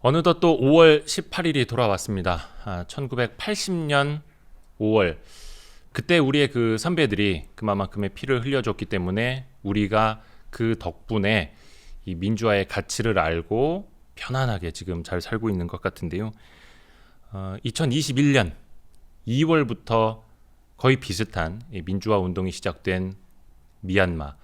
어느덧 또 5월 18일이 돌아왔습니다. 1980년 5월. 그때 우리의 그 선배들이 그만큼의 피를 흘려줬기 때문에 우리가 그 덕분에 이 민주화의 가치를 알고 편안하게 지금 잘 살고 있는 것 같은데요. 2021년 2월부터 거의 비슷한 이 민주화 운동이 시작된 미얀마.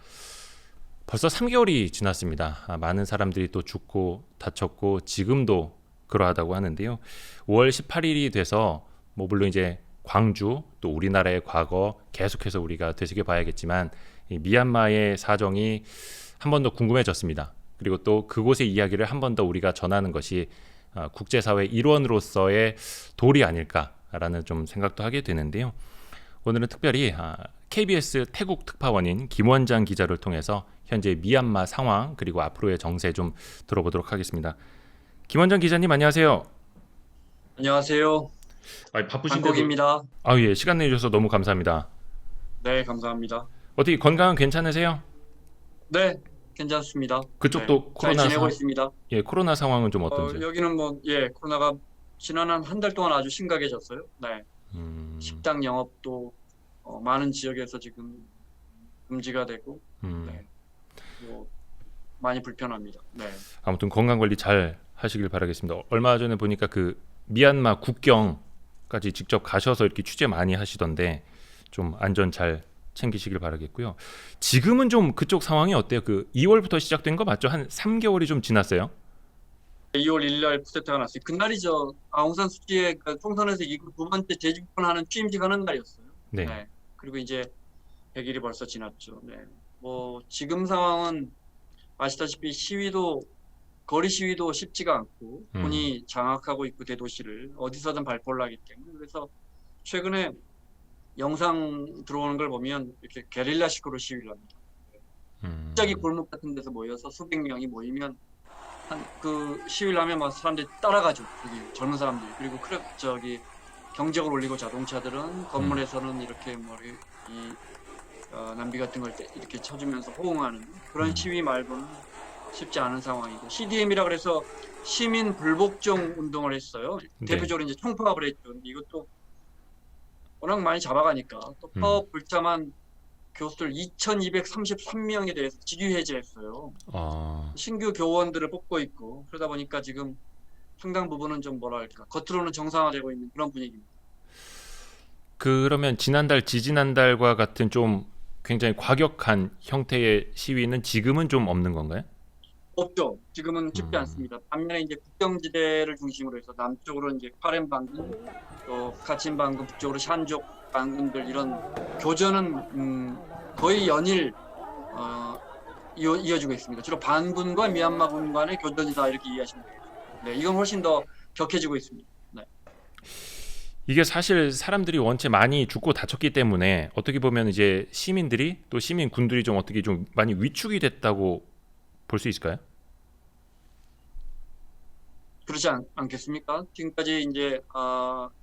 벌써 3개월이 지났습니다. 많은 사람들이 또 죽고 다쳤고 지금도 그러하다고 하는데요. 5월 18일이 돼서 물론 이제 광주 또 우리나라의 과거 계속해서 우리가 되새겨봐야겠지만 이 미얀마의 사정이 한 번 더 궁금해졌습니다. 그리고 또 그곳의 이야기를 한 번 더 우리가 전하는 것이 국제사회 일원으로서의 도리 아닐까라는 좀 생각도 하게 되는데요. 오늘은 특별히 KBS 태국 특파원인 김원장 기자를 통해서 현재 미얀마 상황 그리고 앞으로의 정세 좀 들어보도록 하겠습니다. 김원장 기자님 안녕하세요. 안녕하세요. 바쁘신데도 한국입니다. 예, 시간 내주셔서 너무 감사합니다. 네, 감사합니다. 어떻게 건강은 괜찮으세요? 네, 괜찮습니다. 네, 그쪽도 잘 지내고 있습니다. 코로나 상황은 좀 어떤지? 여기는 코로나가 지난 한 달 동안 아주 심각해졌어요. 네, 음, 식당 영업도 많은 지역에서 지금 금지가 되고, 음, 네, 뭐 많이 불편합니다. 네, 아무튼 건강 관리 잘 하시길 바라겠습니다. 얼마 전에 보니까 그 미얀마 국경까지 직접 가셔서 이렇게 취재 많이 하시던데 좀 안전 잘 챙기시길 바라겠고요. 지금은 좀 그쪽 상황이 어때요? 그 2월부터 시작된 거 맞죠? 한 3개월이 좀 지났어요? 2월 1일 날 쿠데타가 났어요. 그날이죠. 아웅산 수치의 그 총선에서 이후 두 번째 재집권하는 취임식 하는 날이었어요. 네. 네, 그리고 이제 100일이 벌써 지났죠. 네, 뭐 지금 상황은 아시다시피 거리 시위도 쉽지가 않고 음, 군이 장악하고 있고 대도시를 어디서든 발포를 하기 때문에 그래서 최근에 영상 들어오는 걸 보면 이렇게 게릴라식으로 시위를 합니다. 갑자기 음, 골목 같은 데서 모여서 수백 명이 모이면 그 시위를 하면 막 사람들이 따라가죠. 여기 젊은 사람들이. 그리고 저기 경적을 올리고 자동차들은 음, 건물에서는 이렇게 남비 같은 걸 이렇게 쳐주면서 호응하는 그런 음. 시위 말고는 쉽지 않은 상황이고 CDM이라 그래서 시민 불복종 운동을 했어요. 네. 대표적으로 이제 총파업을 했죠. 근데 이것도 워낙 많이 잡아가니까 또 음. 파업 불참한 교수들 2,233명에 대해서 직위 해제했어요. 아, 신규 교원들을 뽑고 있고 그러다 보니까 지금 상당 부분은 좀 뭐랄까 겉으로는 정상화되고 있는 그런 분위기입니다. 그러면 지난달, 지지난달과 같은 좀 굉장히 과격한 형태의 시위는 지금은 좀 없는 건가요? 없죠. 지금은 쉽지 음, 않습니다. 반면에 이제 국경지대를 중심으로 해서 남쪽으로 이제 카렘 반군, 또 카친 반군, 북쪽으로 샨족 반군들 이런 교전은 거의 연일 어, 이어지고 있습니다. 주로 반군과 미얀마군 간의 교전이다 이렇게 이해하시면 되겠습니다. 네, 이건 훨씬 더 격해지고 있습니다. 네. 이게 사실 사람들이 원체 많이 죽고 다쳤기 때문에 어떻게 보면 이제 시민들이 또 시민군들이 좀 어떻게 좀 많이 위축이 됐다고 볼 수 있을까요? 그렇지 않겠습니까? 지금까지 이제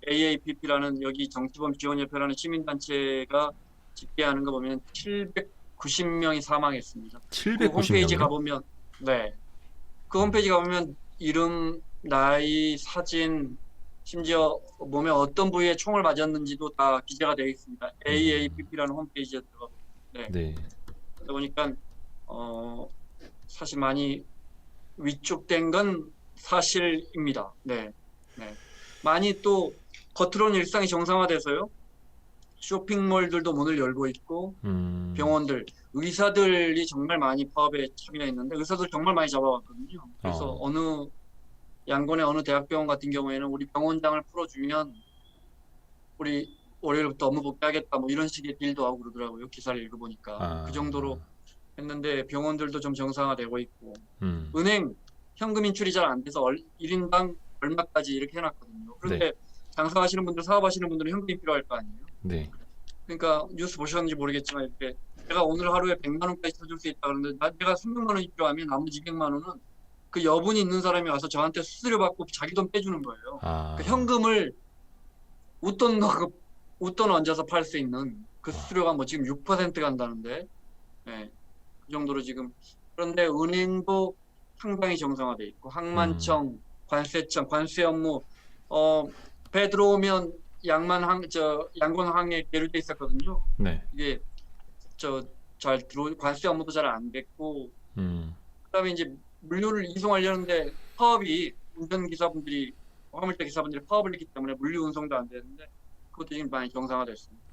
AAPP라는 여기 정치범 지원협회라는 시민단체가 집계하는 거 보면 790명이 사망했습니다. 그 홈페이지 790명이요? 가보면 네, 그 홈페이지 가보면 이름, 나이, 사진, 심지어 몸에 어떤 부위에 총을 맞았는지도 다 기재가 되어 있습니다. AAPP라는 홈페이지에 들어가 보면 네, 네. 그러다 보니까 어, 사실 많이 위축된 건 사실입니다. 네. 네. 많이 또 겉으로는 일상이 정상화돼서요. 쇼핑몰들도 문을 열고 있고 음, 병원들, 의사들이 정말 많이 파업에 참여했는데 의사들 정말 많이 잡아왔거든요. 그래서 어, 양곤의 어느 대학병원 같은 경우에는 우리 병원장을 풀어주면 우리 월요일부터 업무 복귀하겠다 뭐 이런 식의 딜도 하고 그러더라고요. 기사를 읽어보니까 그 정도로 아, 했는데 병원들도 좀 정상화되고 있고 음, 은행 현금 인출이 잘 안 돼서 1인당 얼마까지 이렇게 해놨거든요. 네, 그런데 장사하시는 분들, 사업하시는 분들은 현금이 필요할 거 아니에요. 네. 그러니까 뉴스 보셨는지 모르겠지만 이렇게 내가 오늘 하루에 100만 원까지 쳐줄 수 있다 그러는데 내가 300만 원이 필요하면 나머지 200만 원은 그 여분이 있는 사람이 와서 저한테 수수료 받고 자기 돈 빼주는 거예요. 그 아, 현금을 웃돈 넣고 웃돈 얹어서 팔 수 있는 그 와, 수수료가 뭐 지금 6% 간다는데 네, 그 정도로 지금 그런데 은행도 상당히 정상화돼 있고 음, 항만청 관세청, 관세 업무, 어, 배 들어오면 양곤항에 계류돼 있었거든요. 네. 이게 잘 들어 관세 업무도 잘 안 됐고, 음. 그다음에 이제 물류를 이송하려는데 파업이 운전기사분들이 화물차 기사분들이 파업을 했기 때문에 물류 운송도 안 되는데 그것도 지금 많이 정상화됐습니다.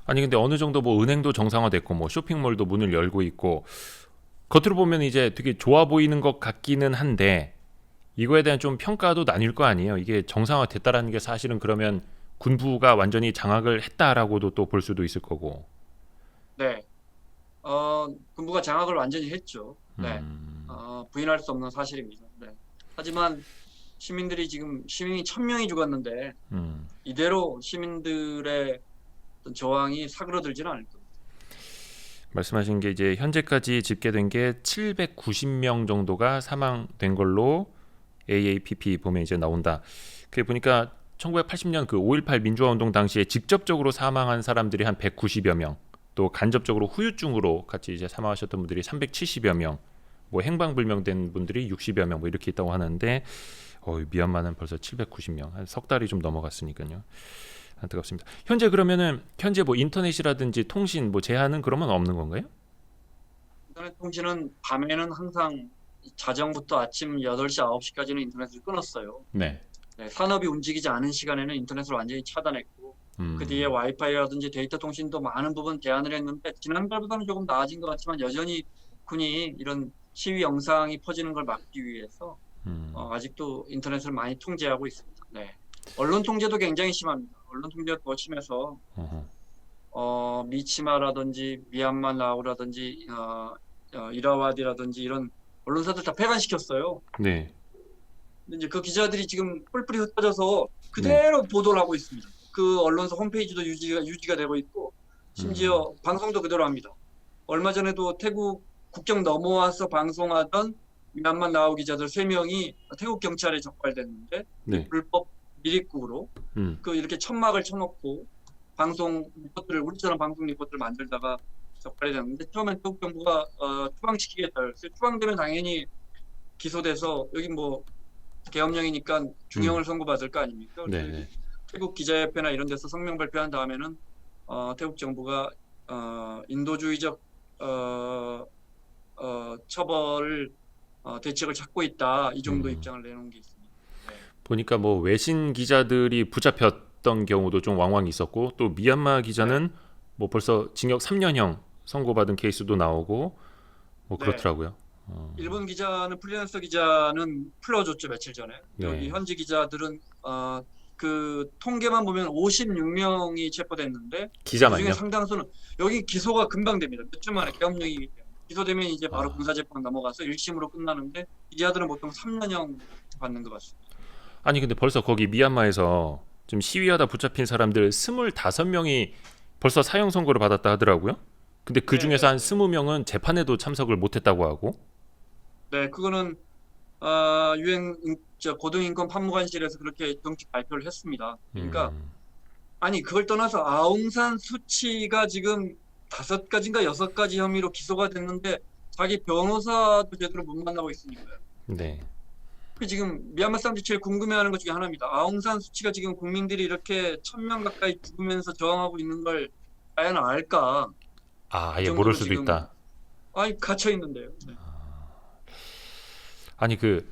아니 근데 어느 정도 뭐 은행도 정상화됐고 뭐 쇼핑몰도 문을 열고 있고 겉으로 보면 이제 되게 좋아 보이는 것 같기는 한데 이거에 대한 좀 평가도 나뉠 거 아니에요. 이게 정상화됐다라는 게 사실은 그러면 군부가 완전히 장악을 했다라고도 또 볼 수도 있을 거고. 네, 군부가 장악을 완전히 했죠. 네, 음. 부인할 수 없는 사실입니다. 네. 하지만 시민이 1,000명이 죽었는데 음. 이대로 시민들의 어떤 저항이 사그러들지는 않을 겁니다. 말씀하신 게 이제 현재까지 집계된 게 790명 정도가 사망된 걸로 AAPP 보면 이제 나온다. 그게 보니까 1980년 그 5.18 민주화 운동 당시에 직접적으로 사망한 사람들이 한 190여 명, 또 간접적으로 후유증으로 같이 이제 사망하셨던 분들이 370여 명, 뭐 행방불명된 분들이 60여 명 뭐 이렇게 있다고 하는데 미얀마는 벌써 790명, 한 석 달이 좀 넘어갔으니까요. 안타깝습니다. 현재 뭐 인터넷이라든지 통신 뭐 제한은 그러면 없는 건가요? 인터넷 통신은 밤에는 항상 자정부터 아침 8시, 9시까지는 인터넷을 끊었어요. 네. 네, 산업이 움직이지 않은 시간에는 인터넷을 완전히 차단했고 그 뒤에 와이파이라든지 데이터 통신도 많은 부분 제한을 했는데 지난달보다는 조금 나아진 것 같지만 여전히 군이 이런 시위 영상이 퍼지는 걸 막기 위해서 아직도 인터넷을 많이 통제하고 있습니다. 네. 언론 통제도 굉장히 심합니다. 언론 통제가 더 심해서 미치마라든지 미얀마 나우라든지 이라와디라든지 이런 언론사들 다 폐간시켰어요. 네. 근데 이제 그 기자들이 지금 뿔뿔이 흩어져서 그대로 보도를 하고 있습니다. 그 언론사 홈페이지도 유지가 되고 있고 심지어 방송도 그대로 합니다. 얼마 전에도 태국 국경 넘어와서 방송하던 미얀마 나우 기자들 3명이 태국 경찰에 적발됐는데 네. 불법 밀입국으로 그 이렇게 천막을 쳐놓고 방송 리포트를 우리처럼 방송 리포트를 만들다가 적발이 됐는데 처음엔 태국 정부가 추방시키겠다 그랬어요. 추방되면 당연히 기소돼서 여기 뭐 계엄령이니까 중형을 선고받을 거 아닙니까? 그래서 네. 태국 기자협회나 이런 데서 성명 발표한 다음에는 태국 정부가 인도주의적 처벌 대책을 찾고 있다 이 정도 입장을 내놓은 게 있습니다. 네. 보니까 뭐 외신 기자들이 붙잡혔던 경우도 좀 왕왕 있었고 또 미얀마 기자는 뭐 벌써 징역 3년형 선고받은 케이스도 나오고 뭐 네. 그렇더라고요. 일본 기자는 프리랜서 기자는 풀어줬죠 며칠 전에. 네. 여기 현지 기자들은 그 통계만 보면 56명이 체포됐는데 기자만요? 그중에 상당수는 여기 기소가 금방 됩니다. 몇 주 만에 계엄령이기 때문에 기소되면 이제 바로 군사재판 넘어가서 1심으로 끝나는데 기자들은 보통 3년형 받는 것 같습니다. 아니 근데 벌써 거기 미얀마에서 지금 시위하다 붙잡힌 사람들 25명이 벌써 사형 선고를 받았다 하더라고요. 근데 그 중에서 한 20명은 재판에도 참석을 못했다고 하고. 네, 그거는 고등인권 판무관실에서 그렇게 정식 발표를 했습니다. 그러니까 아니 그걸 떠나서 아웅산 수치가 지금 5가지인가 6가지 혐의로 기소가 됐는데 자기 변호사도 제대로 못 만나고 있으니까요. 네. 그 지금 미얀마 사람들이 제일 궁금해하는 것 중에 하나입니다. 아웅산 수치가 지금 국민들이 이렇게 1,000명 가까이 죽으면서 저항하고 있는 걸 과연 알까? 아예 모를 수도 있다. 아니 갇혀 있는데요. 네. 아니 그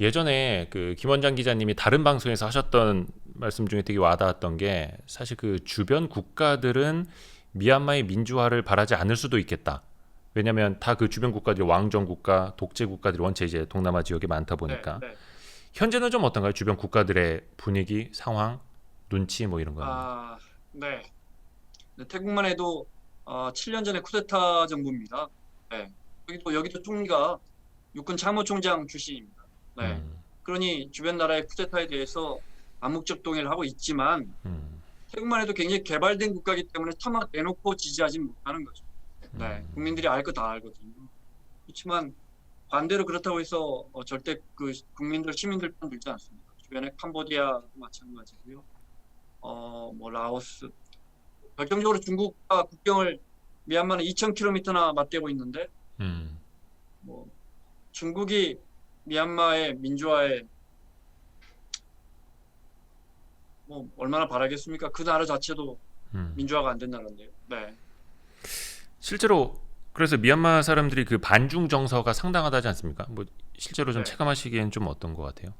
예전에 그 김원장 기자님이 다른 방송에서 하셨던 말씀 중에 되게 와닿았던 게 사실 그 주변 국가들은 미얀마의 민주화를 바라지 않을 수도 있겠다. 왜냐하면 다 그 주변 국가들이 왕정 국가, 독재 국가들이 원체 이제 동남아 지역에 많다 보니까. 네. 현재는 좀 어떤가요? 주변 국가들의 분위기, 상황, 눈치 뭐 이런 거. 네. 태국만 해도 7년 전에 쿠데타 정부입니다. 네. 여기도 총리가 육군 참모총장 출신입니다. 네. 그러니 주변 나라의 쿠데타에 대해서 암묵적 동의를 하고 있지만 태국만 해도 굉장히 개발된 국가이기 때문에 차마 내놓고 지지하지 못하는 거죠. 네. 국민들이 알 거 다 알거든요. 그렇지만 반대로 그렇다고 해서 절대 그 국민들, 시민들 편 들지 않습니다. 주변에 캄보디아도 마찬가지고요. 뭐 라오스, 결정적으로 중국과 국경을 미얀마는 2,000km나 맞대고 있는데 뭐 중국이 미얀마의 민주화에 뭐 얼마나 바라겠습니까? 그 나라 자체도 음. 민주화가 안 된 나라인데요. 네. 실제로 그래서 미얀마 사람들이 그 반중 정서가 상당하다지 않습니까? 뭐 실제로 좀 네. 체감하시기엔 좀 어떤 것 같아요?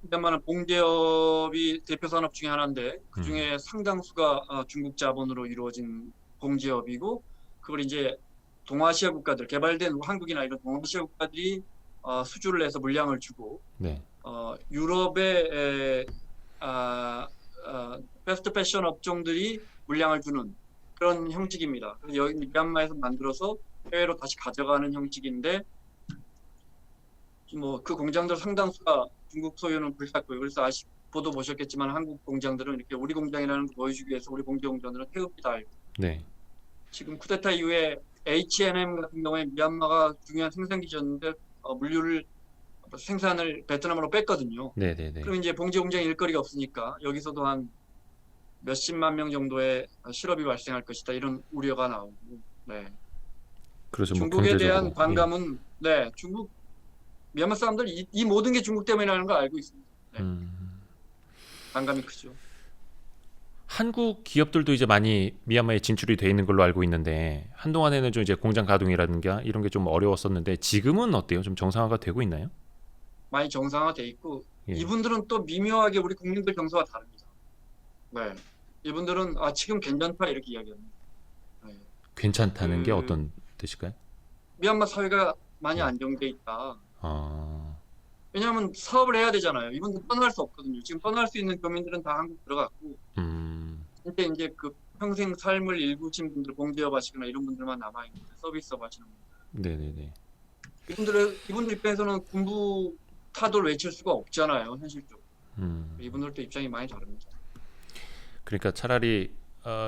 미얀마는 봉제업이 대표 산업 중에 하나인데 그 음. 중에 상당수가 중국 자본으로 이루어진 봉제업이고 그걸 이제 동아시아 국가들, 개발된 한국이나 이런 동아시아 국가들이 수주를 해서 물량을 주고 네. 유럽의 패스트 패션 업종들이 물량을 주는 그런 형식입니다. 그래서 여기 미얀마에서 만들어서 해외로 다시 가져가는 형식인데 뭐 그 공장들 상당수가 중국 소유는 불탔고요. 그래서 보도 보셨겠지만 한국 공장들은 이렇게 우리 공장이라는 걸 보여주기 위해서 우리 봉제 공장들은 태극기 달고 네. 지금 쿠데타 이후에 H&M 같은 경우에 미얀마가 중요한 생산 기지였는데 물류를 생산을 베트남으로 뺐거든요. 네, 네, 네. 그럼 이제 봉제 공장 일거리가 없으니까 여기서도 한 몇십만 명 정도의 실업이 발생할 것이다 이런 우려가 나오고 네. 그래서 뭐 중국에 대한 경제적으로 예. 반감은 네 중국 미얀마 사람들 이 모든 게 중국 때문이라는 걸 알고 있습니다. 네, 음. 반감이 크죠. 한국 기업들도 이제 많이 미얀마에 진출이 돼 있는 걸로 알고 있는데 한동안에는 좀 이제 공장 가동이라든가 이런 게 좀 어려웠었는데 지금은 어때요? 좀 정상화가 되고 있나요? 많이 정상화돼 있고 예. 이분들은 또 미묘하게 우리 국민들 정서와 다릅니다. 네, 이분들은 지금 괜찮다 이렇게 이야기합니다. 네. 괜찮다는 게 그 어떤 뜻일까요? 미얀마 사회가 많이 예. 안정돼 있다. 어. 왜냐하면 사업을 해야 되잖아요. 이분들 떠날 수 없거든요. 지금 떠날 수 있는 교민들은 다 한국 들어갔고 근데 이제 그 평생 삶을 일구신 분들, 봉제업 하시거나 이런 분들만 남아 있는데 서비스업 하시는 분들. 네, 네, 네. 이분들 입장에서는 군부 타도를 외칠 수가 없잖아요, 현실적으로. 음. 이분들도 입장이 많이 다릅니다. 그러니까 차라리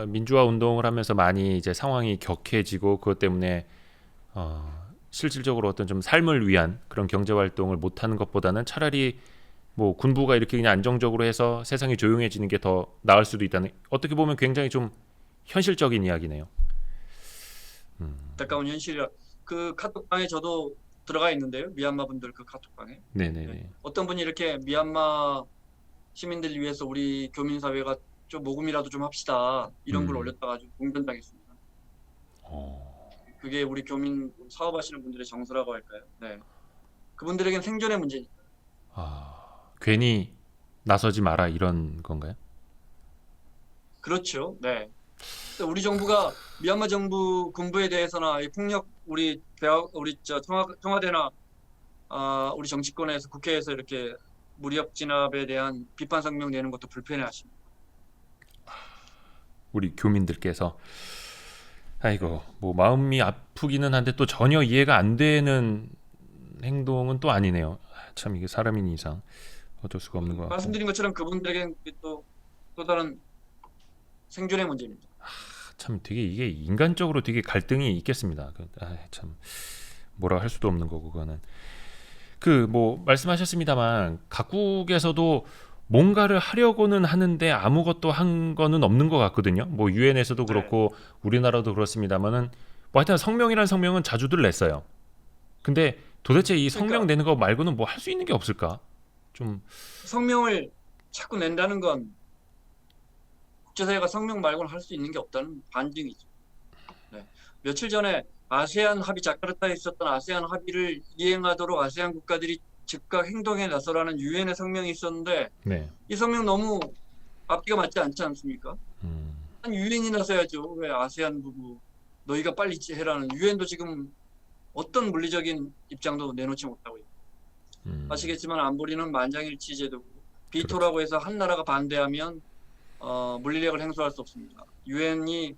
민주화 운동을 하면서 많이 이제 상황이 격해지고 그것 때문에 실질적으로 어떤 좀 삶을 위한 그런 경제 활동을 못 하는 것보다는 차라리 뭐 군부가 이렇게 그냥 안정적으로 해서 세상이 조용해지는 게 더 나을 수도 있다는 어떻게 보면 굉장히 좀 현실적인 이야기네요. 안타까운 현실이라 그 카톡방에 저도 들어가 있는데요. 미얀마 분들 그 카톡방에. 네, 네, 네. 네. 어떤 분이 이렇게 미얀마 시민들 위해서 우리 교민 사회가 좀 모금이라도 좀 합시다. 이런 걸 올렸다가 좀 공변당했습니다. 어. 그게 우리 교민 사업하시는 분들의 정서라고 할까요? 네. 그분들에겐 생존의 문제니까. 괜히 나서지 마라 이런 건가요? 그렇죠. 네. 우리 정부가 미얀마 정부 군부에 대해서나 이 폭력 우리 청와대나 우리 정치권에서 국회에서 이렇게 무력 진압에 대한 비판 성명 내는 것도 불편해하십니다. 우리 교민들께서 아이고 뭐 마음이 아프기는 한데 또 전혀 이해가 안 되는 행동은 또 아니네요. 참 이게 사람인 이상 어쩔 수가 없는 것 같고. 말씀드린 것처럼 그분들에겐 또 다른 생존의 문제입니다. 참 되게 이게 인간적으로 되게 갈등이 있겠습니다. 참 뭐라 할 수도 없는 거고 그거는 그 뭐 말씀하셨습니다만 각국에서도 뭔가를 하려고는 하는데 아무것도 한 거는 없는 것 같거든요. 뭐 유엔에서도 네. 그렇고 우리나라도 그렇습니다만은 뭐 하여튼 성명이라는 성명은 자주들 냈어요. 근데 도대체 이 성명 그러니까 내는 거 말고는 뭐 할 수 있는 게 없을까? 좀 성명을 자꾸 낸다는 건 국제사회가 성명 말고는 할 수 있는 게 없다는 반증이죠. 네. 며칠 전에 아세안 합의 자카르타에 있었던 아세안 합의를 이행하도록 아세안 국가들이 즉각 행동에 나서라는 유엔의 성명이 있었는데 네. 이 성명 너무 앞뒤가 맞지 않지 않습니까? 음, 한 유엔이 나서야죠. 왜 아세안 부부 너희가 빨리 해라는 유엔도 지금 어떤 물리적인 입장도 내놓지 못하고 있고 아시겠지만 안보리는 만장일치 제도고 그렇죠. 비토라고 해서 한 나라가 반대하면 물리력을 행사할 수 없습니다. 유엔이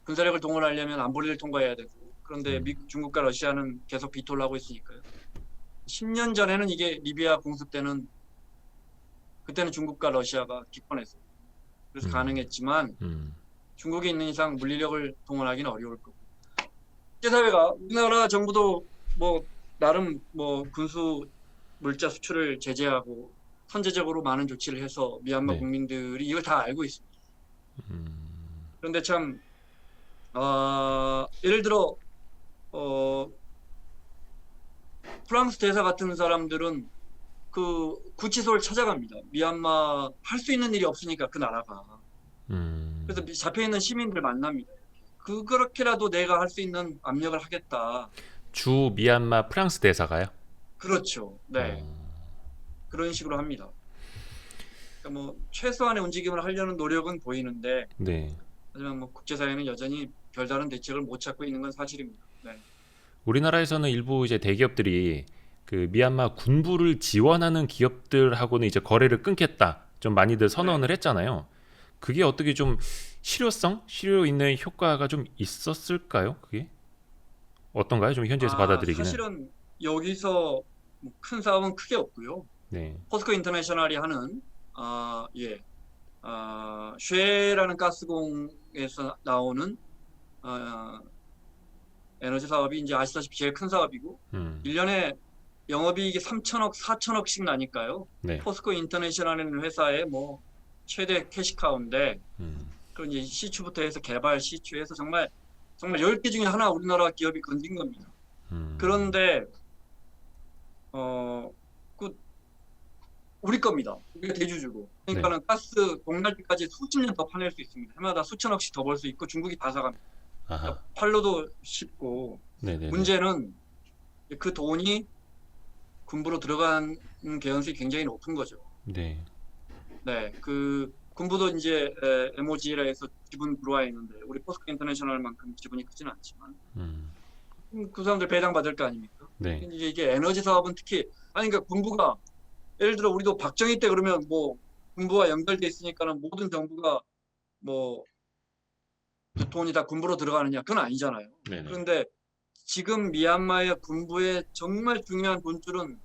군사력을 동원하려면 안보리를 통과해야 되고 그런데 중국과 러시아는 계속 비토를 하고 있으니까요. 10년 전에는 이게 리비아 공습 때는 그때는 중국과 러시아가 기권했어요. 그래서 가능했지만 중국이 있는 이상 물리력을 동원하기는 어려울 거고 국제사회가 우리나라 정부도 뭐 나름 뭐 군수 물자 수출을 제재하고 선제적으로 많은 조치를 해서 미얀마 네. 국민들이 이걸 다 알고 있습니다. 그런데 참 예를 들어 프랑스 대사 같은 사람들은 그 구치소를 찾아갑니다. 미얀마 할 수 있는 일이 없으니까 그 나라가. 그래서 잡혀 있는 시민들 만납니다. 그렇게라도 내가 할 수 있는 압력을 하겠다. 주 미얀마 프랑스 대사가요? 그렇죠. 네. 그런 식으로 합니다. 그러니까 뭐 최소한의 움직임을 하려는 노력은 보이는데 네. 하지만 뭐 국제사회는 여전히 별다른 대책을 못 찾고 있는 건 사실입니다. 네. 우리나라에서는 일부 이제 대기업들이 그 미얀마 군부를 지원하는 기업들하고는 이제 거래를 끊겠다. 좀 많이들 선언을 했잖아요. 그게 어떻게 좀 실효 있는 효과가 좀 있었을까요? 그게 어떤가요? 좀 현지에서 받아들이기는. 사실은 여기서 뭐큰 싸움은 크게 없고요. 네. 포스코 인터내셔널이 하는 쉐라는 가스공에서 나오는 에너지 사업이 이제 아시다시피 제일 큰 사업이고 1년에 영업이익이 3천억, 4천억씩 나니까요. 네. 포스코 인터내셔널이라는 회사의 뭐 최대 캐시카우인데 그런 이제 시추부터 해서 개발 시추해서 정말 10개 중에 하나 우리나라 기업이 건진 겁니다. 그런데 그 우리 겁니다. 우리가 대주주고. 그러니까는 가스 동날 때까지 수십 년 더 파낼 수 있습니다. 해마다 수천억씩 더 벌 수 있고 중국이 다 사갑니다. 아하. 팔로도 쉽고. 네네. 문제는 그 돈이 군부로 들어가는 개연성이 굉장히 높은 거죠. 네. 네, 그 군부도 이제 MOG라 해서 지분 들어와 있는데 우리 포스코 인터내셔널만큼 지분이 크지는 않지만 그 사람들 배당 받을 거 아닙니까? 네. 이제 이게 에너지 사업은 특히 그러니까 군부가 예를 들어 우리도 박정희 때 그러면 뭐 군부와 연결돼 있으니까는 모든 정부가 뭐 그 돈이 다 군부로 들어가느냐 그건 아니잖아요. 네네. 그런데 지금 미얀마의 군부의 정말 중요한 돈줄은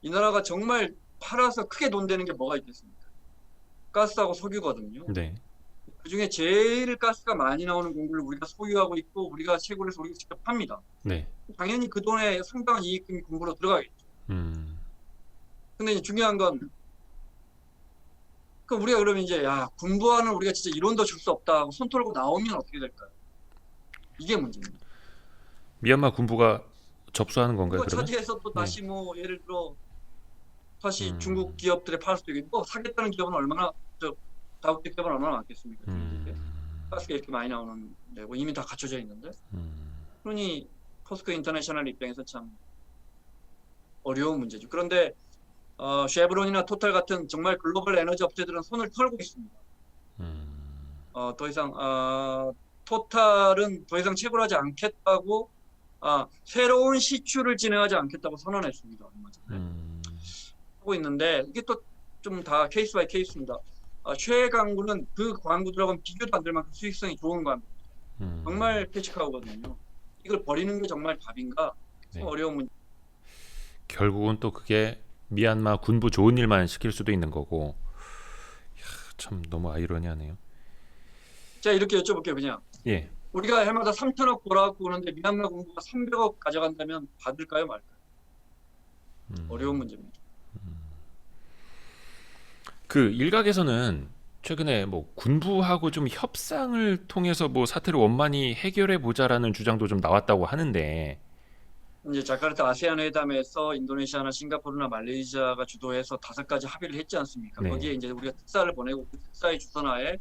이 나라가 정말 팔아서 크게 돈 되는 게 뭐가 있겠습니까? 가스하고 석유거든요. 네. 그 중에 제일 가스가 많이 나오는 공구를 우리가 소유하고 있고 우리가 채굴해서 우리가 직접 팝니다. 네. 당연히 그 돈에 상당한 이익금이 군부로 들어가겠죠. 근데 이제 중요한 건 그 우리가 그러면 이제 군부와는 우리가 진짜 이론도 줄 수 없다 하고 손 털고 나오면 어떻게 될까요? 이게 문제입니다. 미얀마 군부가 접수하는 건가요, 그거 그러면? 차지해서 또 다시 뭐 예를 들어 다시 중국 기업들에 팔 수도 있고 사겠다는 기업은 얼마나 다국적 기업은 얼마나 많겠습니까? 가스가 이렇게 많이 나오는 데고 이미 다 갖춰져 있는데 그러니 포스코 인터내셔널 입장에서 참 어려운 문제죠. 그런데 쉐브론이나 토탈 같은 정말 글로벌 에너지 업체들은 손을 털고 있습니다. 더 이상 토탈은 더 이상 채굴하지 않겠다고 새로운 시추를 진행하지 않겠다고 선언했습니다. 얼마 전에. 하고 있는데 이게 또 좀 다 케이스 바이 케이스입니다. 쉐 광구는 그 광구들하고는 비교도 안 될 만큼 수익성이 좋은 광구. 정말 캐치카우거든요. 이걸 버리는 게 정말 답인가? 네. 어려운 문제. 결국은 또 그게 미얀마 군부 좋은 일만 시킬 수도 있는 거고. 이야, 참 너무 아이러니하네요. 자 이렇게 여쭤볼게요. 그냥 예. 우리가 해마다 3천억 벌어갖고 오는데 미얀마 군부가 300억 가져간다면 받을까요 말까요? 어려운 문제입니다. 그 일각에서는 최근에 뭐 군부하고 좀 협상을 통해서 뭐 사태를 원만히 해결해 보자라는 주장도 좀 나왔다고 하는데. 이제 자카르타 아세안 회담에서 인도네시아나 싱가포르나 말레이시아가 주도해서 5가지 합의를 했지 않습니까? 네. 거기에 이제 우리가 특사를 보내고 그 특사의 주선하에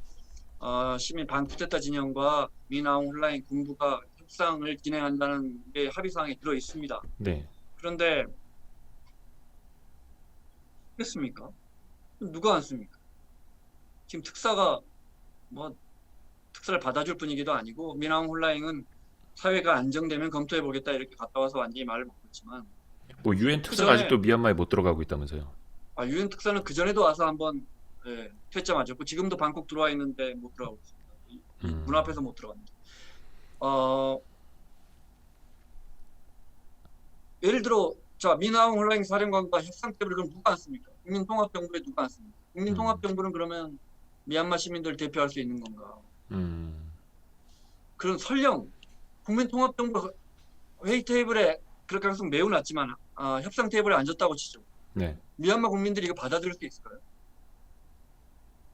시민 반쿠데타 진영과 미나옹 홀라인 군부가 협상을 진행한다는 게 합의 사항에 들어 있습니다. 네. 그런데 했습니까? 누가 안 씁니까? 지금 특사가 뭐 특사를 받아줄 분위기도 아니고 미나옹 홀라잉은 사회가 안정되면 검토해 보겠다 이렇게 갔다 와서 완전히 말을 바꿨지만 뭐 유엔 특사가 아직도 미얀마에 못 들어가고 있다면서요. 유엔 특사는 그 전에도 와서 한번 퇴짜 맞았고 지금도 방콕 들어와 있는데 못 들어가고 있습니다. 문 앞에서 못 들어갑니다. 예를 들어 자 미나옹 홀라잉 사령관과 협상 테이블을 그럼 누가 앉습니까? 국민통합정부에 누가 앉습니까? 국민통합정부는 그러면 미얀마 시민들 대표할 수 있는 건가? 그런 설령 국민통합정부 회의 테이블에 그럴 가능성 매우 낮지만 협상 테이블에 앉았다고 치죠. 네. 미얀마 국민들이 이거 받아들일 수 있을까요?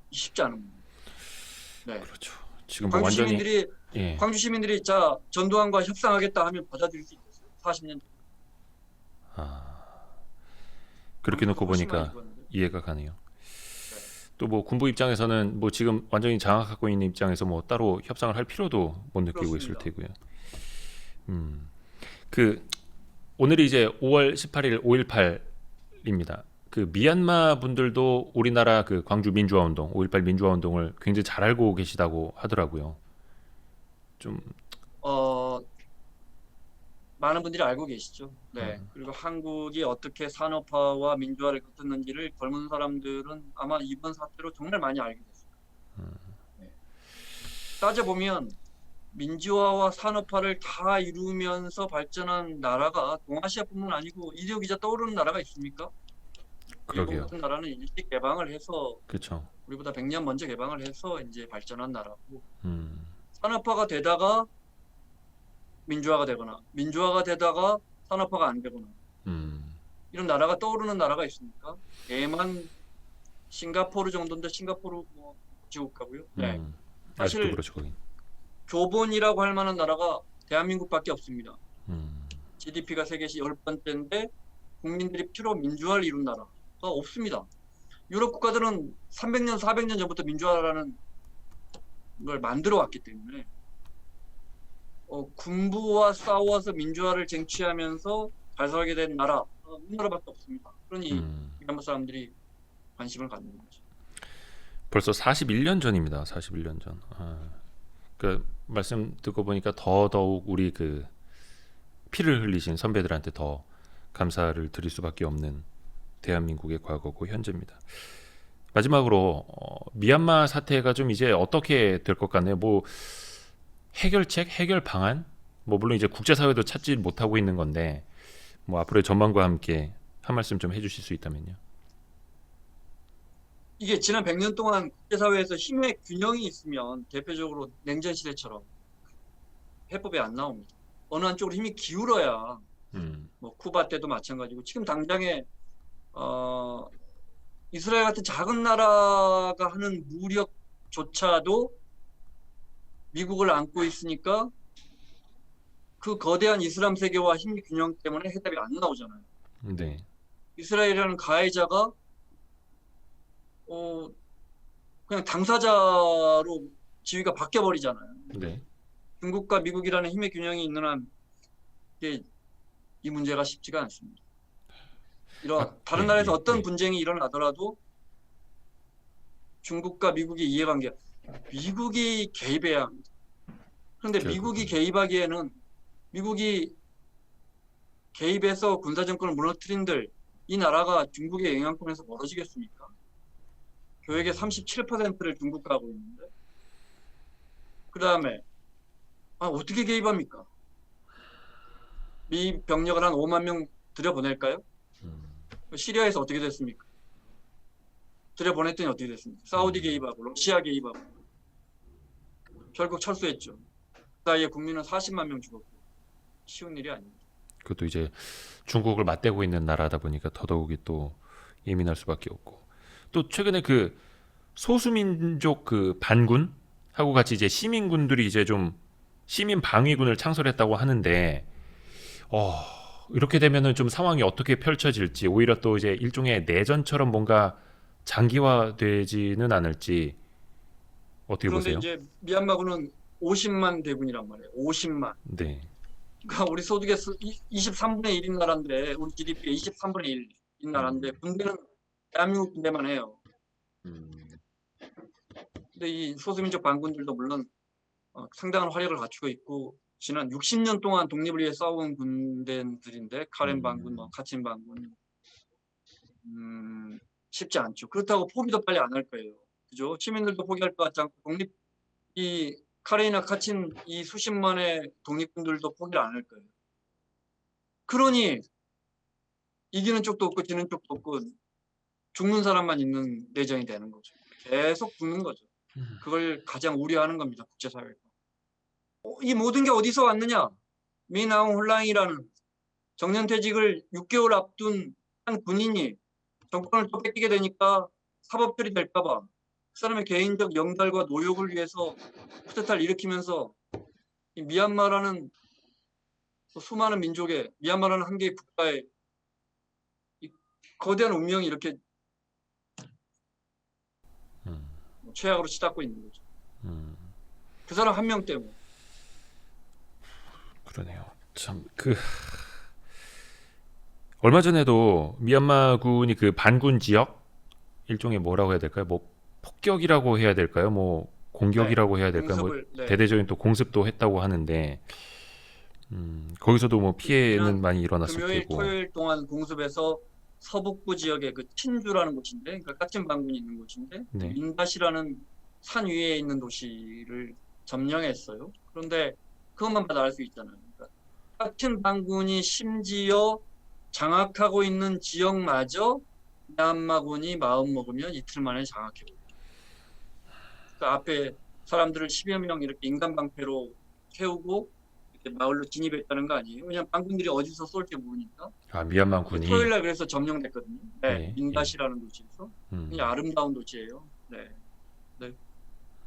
쉽지 않은 겁니다. 네. 그렇죠. 지금 뭐 완전히 광주 시민들이 자 전두환과 협상하겠다 하면 받아들일 수 있겠어요? 40년. 그렇게 놓고 훨씬 많이 보니까 죽었는데. 이해가 가네요. 네. 또 뭐 군부 입장에서는 뭐 지금 완전히 장악하고 있는 입장에서 뭐 따로 협상을 할 필요도 못 느끼고 있을 그렇습니다. 테고요. 그 오늘이 이제 5월 18일 5.18입니다. 그 미얀마 분들도 우리나라 그 광주 민주화 운동, 5.18 민주화 운동을 굉장히 잘 알고 계시다고 하더라고요. 좀 어, 많은 분들이 알고 계시죠. 네. 그리고 한국이 어떻게 산업화와 민주화를 거쳤는지를 젊은 사람들은 아마 이번 사태로 정말 많이 알게 됐습니다. 네. 따져보면 민주화와 산업화를 다 이루면서 발전한 나라가 동아시아뿐만 아니고 이리오기자 떠오르는 나라가 있습니까? 일본 그러게요. 같은 나라는 일찍 개방을 해서 그렇죠. 우리보다 100년 먼저 개방을 해서 이제 발전한 나라고 음, 산업화가 되다가 민주화가 되거나 민주화가 되다가 산업화가 안 되거나 음, 이런 나라가 떠오르는 나라가 있습니까? 대만, 싱가포르 정도인데 싱가포르 뭐 지국가고요. 네, 아직도 사실 그렇죠 거긴. 교본이라고 할 만한 나라가 대한민국밖에 없습니다. 음, GDP가 세계 10번째인데 국민들이 피로 민주화를 이룬 나라가 없습니다. 유럽 국가들은 300년, 400년 전부터 민주화라는 걸 만들어 왔기 때문에 군부와 싸워서 민주화를 쟁취하면서 잘 살게 된 나라 우리나라밖에 없습니다. 그러니 미얀마 사람들이 관심을 갖는 거죠. 벌써 41년 전입니다. 41년 전. 그 말씀 듣고 보니까 더더욱 우리 그 피를 흘리신 선배들한테 더 감사를 드릴 수밖에 없는 대한민국의 과거고 현재입니다. 마지막으로 미얀마 사태가 좀 이제 어떻게 될 것 같네요. 뭐 해결책, 해결 방안, 뭐 물론 이제 국제사회도 찾지 못하고 있는 건데 뭐 앞으로의 전망과 함께 한 말씀 좀 해주실 수 있다면요. 이게 지난 100년 동안 국제사회에서 힘의 균형이 있으면 대표적으로 냉전 시대처럼 해법이 안 나옵니다. 어느 한쪽으로 힘이 기울어야 뭐 쿠바 때도 마찬가지고 지금 당장에 이스라엘 같은 작은 나라가 하는 무력조차도 미국을 안고 있으니까 그 거대한 이슬람 세계와 힘의 균형 때문에 해답이 안 나오잖아요. 네, 이스라엘이라는 가해자가 그냥 당사자로 지위가 바뀌어 버리잖아요. 네, 중국과 미국이라는 힘의 균형이 있는 한 이 문제가 쉽지가 않습니다. 다른 나라에서 어떤 분쟁이 일어나더라도 중국과 미국의 이해관계, 미국이 개입해야 합니다. 그런데 미국이 개입하기에는 미국이 개입해서 군사정권을 무너뜨린들 이 나라가 중국의 영향권에서 멀어지겠습니까? 교역의 37%를 중국과 하고 있는데 그 다음에 어떻게 개입합니까? 미 병력을 한 5만 명 들여보낼까요? 시리아에서 어떻게 됐습니까? 들여보냈더니 어떻게 됐습니까? 사우디 개입하고 러시아 개입하고 결국 철수했죠. 그 사이에 국민은 40만 명 죽었고 쉬운 일이 아닙니다. 그것도 이제 중국을 맞대고 있는 나라다 보니까 더더욱이 또 예민할 수밖에 없고 또 최근에 그 소수민족 그 반군 하고 같이 이제 시민군들이 이제 좀 시민 방위군을 창설했다고 하는데 이렇게 되면은 좀 상황이 어떻게 펼쳐질지 오히려 또 이제 일종의 내전처럼 뭔가 장기화되지는 않을지 어떻게 그런데 보세요? 이제 미얀마군은 50만 대군이란 말이에요. 50만. 네, 그러니까 우리 소득의 23분의 1인 나라인데 우리 GDP의 23분의 1인 나라인데 군대는 대한민국 군대만 해요. 근데 이 소수민족 반군들도 물론 상당한 화력을 갖추고 있고 지난 60년 동안 독립을 위해 싸운 군대들인데 카렌 반군, 카친 반군 쉽지 않죠. 그렇다고 포기도 빨리 안 할 거예요. 그죠? 시민들도 포기할 것 같지 않고 이 카렌이나 카친 이 수십만의 독립군들도 포기를 안 할 거예요. 그러니 이기는 쪽도 없고 지는 쪽도 없고 죽는 사람만 있는 내전이 되는 거죠. 계속 죽는 거죠. 그걸 가장 우려하는 겁니다. 국제사회가. 이 모든 게 어디서 왔느냐? 미나옹 홀랑이라는 정년퇴직을 6개월 앞둔 한 군인이 정권을 또 뺏기게 되니까 사법 처리될까봐 그 사람의 개인적 영달과 노역을 위해서 쿠데타를 일으키면서 이 미얀마라는 수많은 민족의 미얀마라는 한 개의 국가의 거대한 운명이 이렇게 음, 최악으로 치닫고 있는 거죠. 음, 그 사람 한 명 때문에. 그러네요. 참 그 얼마 전에도 미얀마군이 그 반군 지역 일종의 뭐라고 해야 될까요? 뭐 폭격이라고 해야 될까요? 뭐 네, 공격이라고 해야 될까요? 뭐 공습을 네. 대대적인 또 공습도 했다고 하는데 거기서도 뭐 피해는 많이 일어났을 금요일, 테고. 토요일 동안 공습해서 서북부 지역에 그 친주라는 곳인데, 그러니까 까친 반군이 있는 곳인데, 네. 민다시라는 산 위에 있는 도시를 점령했어요. 그런데 그것만 봐도 알 수 있잖아요. 그러니까 까친 반군이 심지어 장악하고 있는 지역마저 미얀마군이 마음 먹으면 이틀 만에 장악해요. 그 앞에 사람들을 10여 명 이렇게 인간 방패로 태우고 이렇게 마을로 진입했다는 거 아니에요? 왜냐면 반군들이 어디서 쏠지 모르니까. 아, 미얀마 군이. 토요일 날 그래서 점령됐거든요. 네, 예, 인다시라는 도시에서. 음, 굉장히 아름다운 도시예요. 네, 네.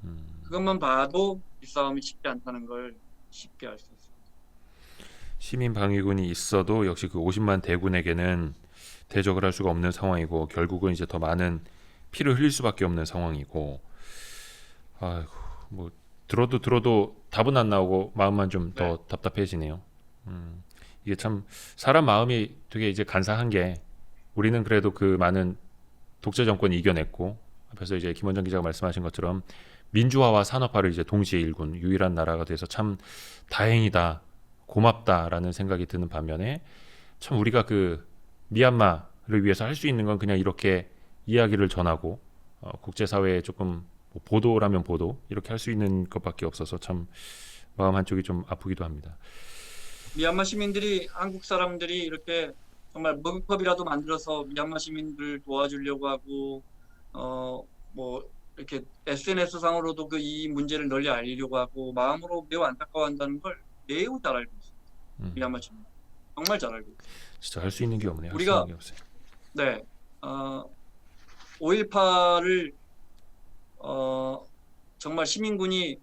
음. 그것만 봐도 이 싸움이 쉽지 않다는 걸 쉽게 알 수 있어요. 시민 방위군이 있어도 역시 그 50만 대군에게는 대적을 할 수가 없는 상황이고 결국은 이제 더 많은 피를 흘릴 수밖에 없는 상황이고. 아이고, 뭐 들어도 답은 안 나오고 마음만 좀 더 네. 답답해지네요. 이게 참 사람 마음이 되게 이제 간사한 게 우리는 그래도 그 많은 독재 정권이 이겨냈고 앞에서 이제 김원장 기자가 말씀하신 것처럼 민주화와 산업화를 이제 동시에 일군 유일한 나라가 돼서 참 다행이다, 고맙다라는 생각이 드는 반면에 참 우리가 그 미얀마를 위해서 할 수 있는 건 그냥 이렇게 이야기를 전하고 국제사회에 조금 뭐 보도라면 보도 이렇게 할 수 있는 것밖에 없어서 참 마음 한쪽이 좀 아프기도 합니다. 미얀마 시민들이 한국 사람들이 이렇게 정말 먹을법이라도 만들어서 미얀마 시민들 도와주려고 하고 뭐 이렇게 SNS 상으로도 그 이 문제를 널리 알리려고 하고 마음으로 매우 안타까워한다는 걸 매우 잘 알고 있어요. 음, 미얀마 시민 정말 잘 알고 있어요. 진짜 할 수 있는 게 없네요. 할 수 우리가 있는 게 없어요. 네 5.18을 정말 시민군이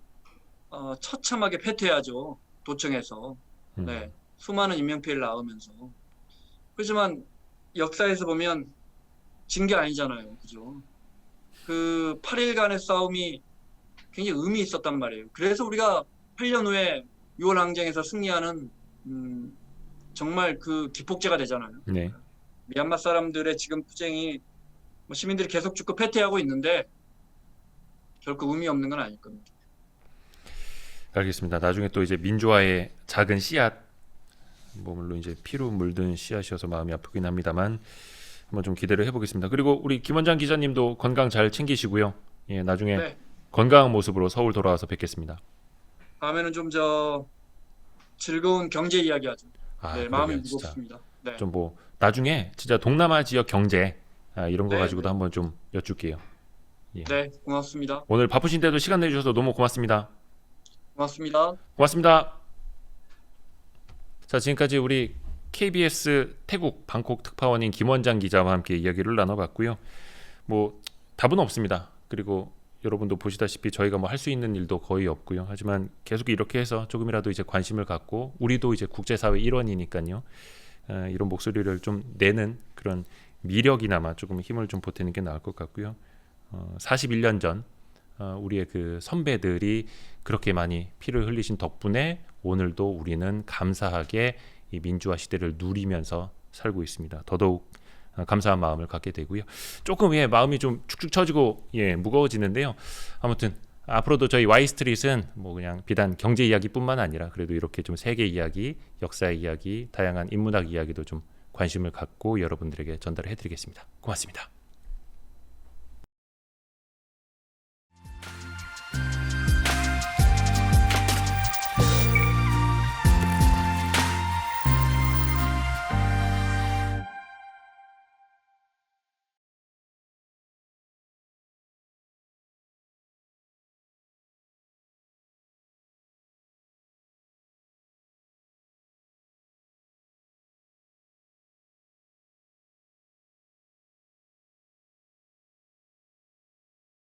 처참하게 패퇴하죠. 도청에서 네 수많은 인명피해를 낳으면서. 그렇지만 역사에서 보면 진 게 아니잖아요. 그죠? 그 8일간의 싸움이 굉장히 의미 있었단 말이에요. 그래서 우리가 8년 후에 6월 항쟁에서 승리하는 정말 그 기폭제가 되잖아요. 네. 미얀마 사람들의 지금 투쟁이 뭐 시민들이 계속 죽고 패퇴하고 있는데 결코 의미 없는 건 아닐 겁니다. 알겠습니다. 나중에 또 이제 민주화의 작은 씨앗, 뭐 물론 이제 피로 물든 씨앗이어서 마음이 아프긴 합니다만 한번 좀 기대를 해보겠습니다. 그리고 우리 김원장 기자님도 건강 잘 챙기시고요. 예, 나중에 네. 건강한 모습으로 서울 돌아와서 뵙겠습니다. 다음에는 좀 즐거운 경제 이야기 하죠. 아, 네, 마음이 그러게요, 진짜. 무겁습니다. 네. 좀 뭐 나중에 진짜 동남아 지역 경제 이런 거 네, 가지고도 네. 한번 좀 여쭐게요. 예. 네, 고맙습니다. 오늘 바쁘신데도 시간 내주셔서 너무 고맙습니다. 고맙습니다. 고맙습니다. 자, 지금까지 우리 KBS 태국 방콕 특파원인 김원장 기자와 함께 이야기를 나눠봤고요. 뭐 답은 없습니다. 그리고 여러분도 보시다시피 저희가 뭐 할 수 있는 일도 거의 없고요. 하지만 계속 이렇게 해서 조금이라도 이제 관심을 갖고 우리도 이제 국제사회 일원이니까요. 이런 목소리를 좀 내는 그런 미력이나마 조금 힘을 좀 보태는 게 나을 것 같고요. 41년 전 우리의 그 선배들이 그렇게 많이 피를 흘리신 덕분에 오늘도 우리는 감사하게 이 민주화 시대를 누리면서 살고 있습니다. 더더욱 감사한 마음을 갖게 되고요. 조금 마음이 좀 축축 처지고 무거워지는데요. 아무튼 앞으로도 저희 Y스트릿은 뭐 그냥 비단 경제 이야기뿐만 아니라 그래도 이렇게 좀 세계 이야기, 역사 이야기, 다양한 인문학 이야기도 좀 관심을 갖고 여러분들에게 전달해 드리겠습니다. 고맙습니다.